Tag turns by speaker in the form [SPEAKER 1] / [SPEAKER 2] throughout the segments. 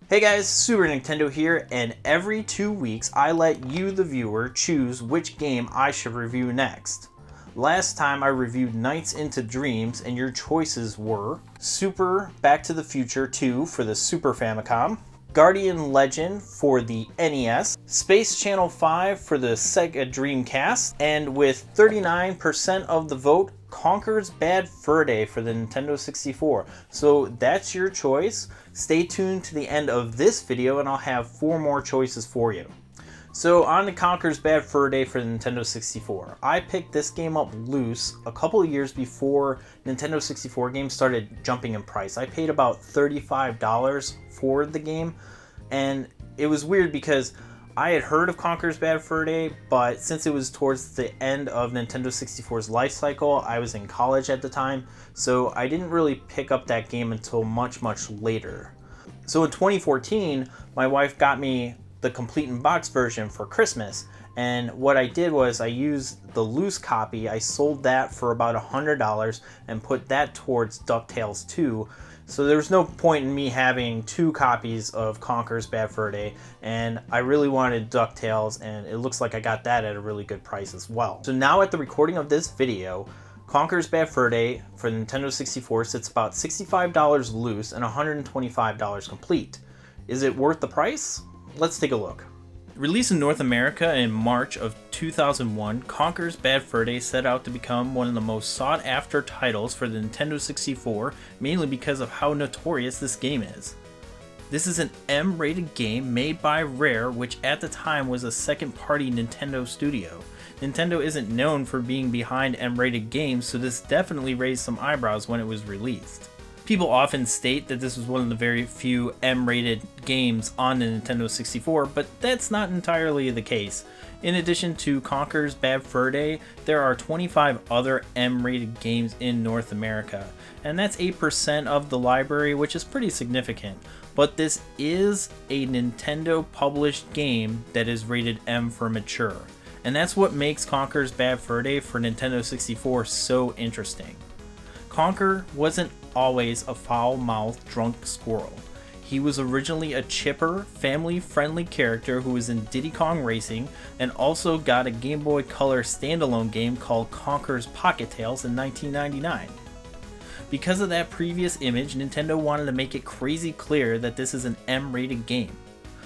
[SPEAKER 1] Hey guys, Super Nintendo here, and every 2 weeks I let you, the viewer, choose which game I should review next. Last time I reviewed Nights into Dreams, and your choices were Super Back to the Future 2 for the Super Famicom, Guardian Legend for the NES, Space Channel 5 for the Sega Dreamcast, and with 39% of the vote, Conker's Bad Fur Day for the Nintendo 64. So that's your choice. Stay tuned to the end of this video and I'll have 4 more choices for you. So on to Conker's Bad Fur Day for the Nintendo 64. I picked this game up loose a couple of years before Nintendo 64 games started jumping in price. I paid about $35 for the game, and it was weird because I had heard of Conker's Bad Fur Day, but since it was towards the end of Nintendo 64's life cycle, I was in college at the time, so I didn't really pick up that game until much later. So in 2014, my wife got me the complete in box version for Christmas, and what I did was I used the loose copy. I sold that for about $100 and put that towards DuckTales 2. So there was no point in me having 2 copies of Conker's Bad Fur Day, and I really wanted DuckTales, and it looks like I got that at a really good price as well. So now at the recording of this video, Conker's Bad Fur Day for the Nintendo 64 sits about $65 loose and $125 complete. Is it worth the price? Let's take a look. Released in North America in March of 2001, Conker's Bad Fur Day set out to become one of the most sought after titles for the Nintendo 64, mainly because of how notorious this game is. This is an M-rated game made by Rare, which at the time was a second-party Nintendo studio. Nintendo isn't known for being behind M-rated games, so this definitely raised some eyebrows when it was released. People often state that this was one of the very few M-rated games on the Nintendo 64, but that's not entirely the case. In addition to Conker's Bad Fur Day, there are 25 other M-rated games in North America, and that's 8% of the library, which is pretty significant. But this is a Nintendo published game that is rated M for mature, and that's what makes Conker's Bad Fur Day for Nintendo 64 so interesting. Conker wasn't always a foul-mouthed drunk squirrel. He was originally a chipper, family-friendly character who was in Diddy Kong Racing, and also got a Game Boy Color standalone game called Conker's Pocket Tales in 1999. Because of that previous image, Nintendo wanted to make it crazy clear that this is an M-rated game.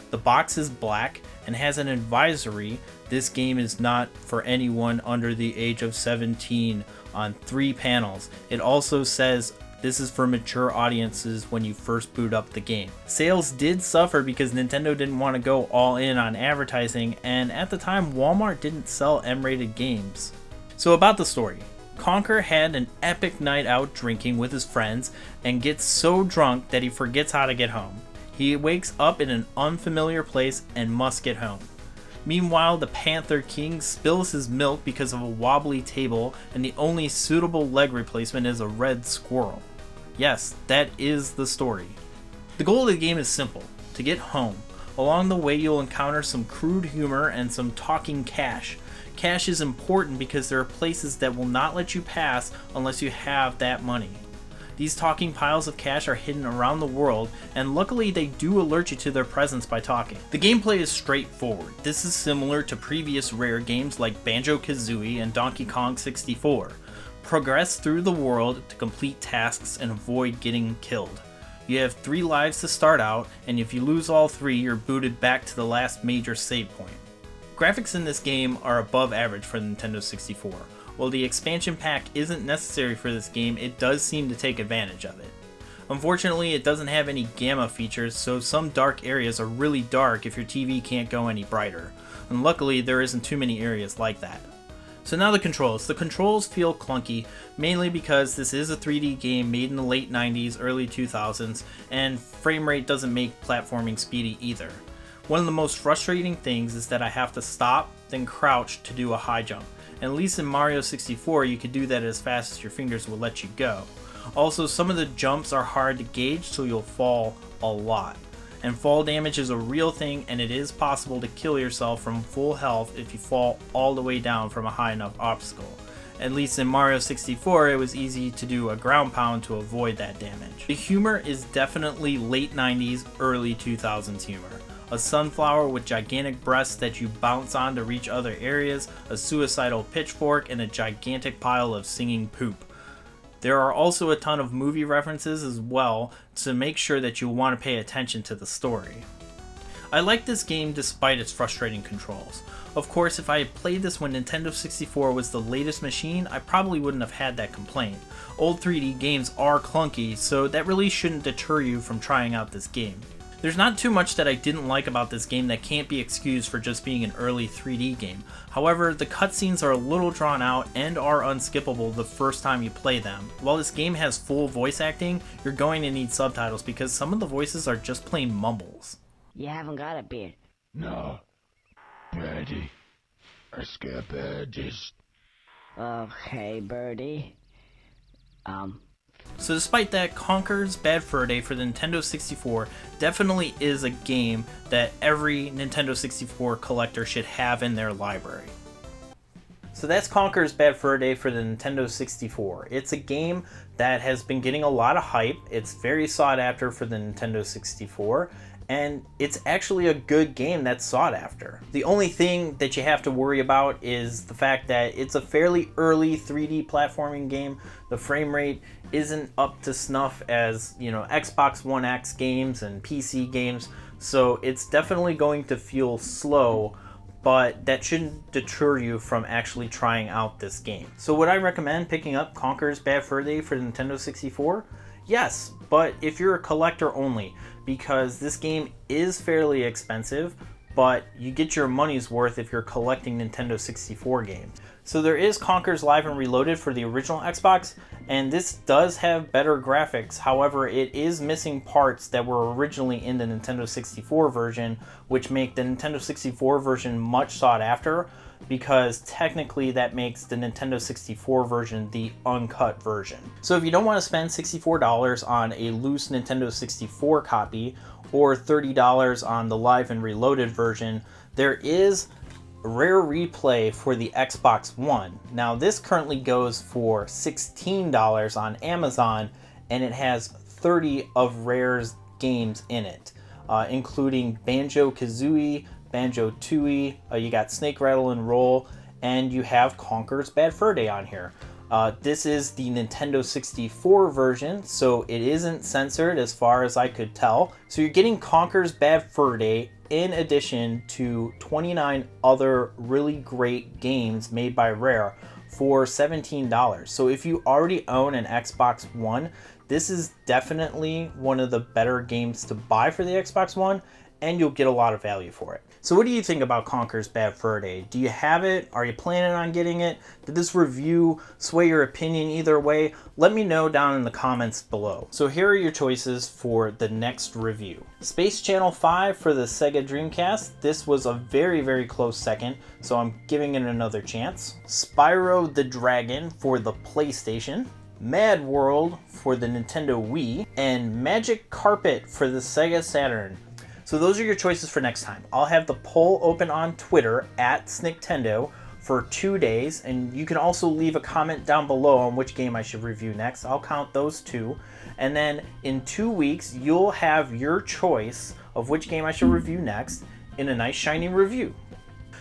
[SPEAKER 1] The box is black and has an advisory: this game is not for anyone under the age of 17 on 3 panels. It also says this is for mature audiences when you first boot up the game. Sales did suffer because Nintendo didn't want to go all in on advertising, and at the time Walmart didn't sell M-rated games. So about the story. Conker had an epic night out drinking with his friends and gets so drunk that he forgets how to get home. He wakes up in an unfamiliar place and must get home. Meanwhile, the Panther King spills his milk because of a wobbly table, and the only suitable leg replacement is a red squirrel. Yes, that is the story. The goal of the game is simple: to get home. Along the way, you'll encounter some crude humor and some talking cash. Cash is important because there are places that will not let you pass unless you have that money. These talking piles of cash are hidden around the world, and luckily they do alert you to their presence by talking. The gameplay is straightforward. This is similar to previous Rare games like Banjo-Kazooie and Donkey Kong 64. Progress through the world to complete tasks and avoid getting killed. You have 3 lives to start out, and if you lose all 3, you're booted back to the last major save point. Graphics in this game are above average for the Nintendo 64. While the expansion pack isn't necessary for this game, it does seem to take advantage of it. Unfortunately, it doesn't have any gamma features, so some dark areas are really dark if your TV can't go any brighter. And luckily, there isn't too many areas like that. So now the controls. The controls feel clunky, mainly because this is a 3D game made in the late 90s, early 2000s, and frame rate doesn't make platforming speedy either. One of the most frustrating things is that I have to stop, then crouch to do a high jump. And at least in Mario 64, you could do that as fast as your fingers will let you go. Also, some of the jumps are hard to gauge, so you'll fall a lot. And fall damage is a real thing, and it is possible to kill yourself from full health if you fall all the way down from a high enough obstacle. At least in Mario 64, it was easy to do a ground pound to avoid that damage. The humor is definitely late 90s, early 2000s humor. A sunflower with gigantic breasts that you bounce on to reach other areas, a suicidal pitchfork, and a gigantic pile of singing poop. There are also a ton of movie references as well to make sure that you want to pay attention to the story. I like this game despite its frustrating controls. Of course, if I had played this when Nintendo 64 was the latest machine, I probably wouldn't have had that complaint. Old 3D games are clunky, so that really shouldn't deter you from trying out this game. There's not too much that I didn't like about this game that can't be excused for just being an early 3D game. However, the cutscenes are a little drawn out and are unskippable the first time you play them. While this game has full voice acting, you're going to need subtitles because some of the voices are just plain mumbles.
[SPEAKER 2] You haven't got a beard.
[SPEAKER 3] No. Birdie. I scare birdies.
[SPEAKER 2] Okay, Birdie.
[SPEAKER 1] So despite that, Conker's Bad Fur Day for the Nintendo 64 definitely is a game that every Nintendo 64 collector should have in their library. So that's Conker's Bad Fur Day for the Nintendo 64. It's a game that has been getting a lot of hype. It's very sought after for the Nintendo 64. And it's actually a good game that's sought after. The only thing that you have to worry about is the fact that it's a fairly early 3D platforming game. The frame rate isn't up to snuff as, Xbox One X games and PC games, so it's definitely going to feel slow, but that shouldn't deter you from actually trying out this game. So would I recommend picking up Conker's Bad Fur Day for the Nintendo 64? Yes, but if you're a collector only, because this game is fairly expensive, but you get your money's worth if you're collecting Nintendo 64 games. So there is Conker's Live and Reloaded for the original Xbox, and this does have better graphics. However, it is missing parts that were originally in the Nintendo 64 version, which make the Nintendo 64 version much sought after, because technically that makes the Nintendo 64 version the uncut version. So if you don't want to spend $64 on a loose Nintendo 64 copy or $30 on the Live and Reloaded version, there is Rare Replay for the Xbox One. Now this currently goes for $16 on Amazon, and it has 30 of Rare's games in it, including Banjo-Kazooie, Banjo-Tooie, you got Snake Rattle and Roll, and you have Conker's Bad Fur Day on here. This is the Nintendo 64 version, so it isn't censored as far as I could tell. So you're getting Conker's Bad Fur Day in addition to 29 other really great games made by Rare for $17. So if you already own an Xbox One, this is definitely one of the better games to buy for the Xbox One, and you'll get a lot of value for it. So what do you think about Conker's Bad Fur Day? Do you have it? Are you planning on getting it? Did this review sway your opinion either way? Let me know down in the comments below. So here are your choices for the next review. Space Channel 5 for the Sega Dreamcast. This was a very, very close second, so I'm giving it another chance. Spyro the Dragon for the PlayStation. Mad World for the Nintendo Wii. And Magic Carpet for the Sega Saturn. So those are your choices for next time. I'll have the poll open on Twitter at Sniktendo for 2 days, and you can also leave a comment down below on which game I should review next. I'll count those two, and then in 2 weeks you'll have your choice of which game I should review next in a nice shiny review.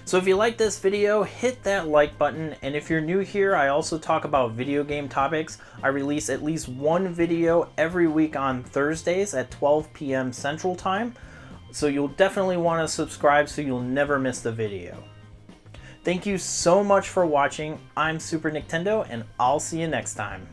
[SPEAKER 1] So if you like this video, hit that like button, and if you're new here, I also talk about video game topics. I release at least one video every week on Thursdays at 12 p.m. Central Time. So you'll definitely want to subscribe so you'll never miss the video. Thank you so much for watching. I'm Super Nintendo, and I'll see you next time.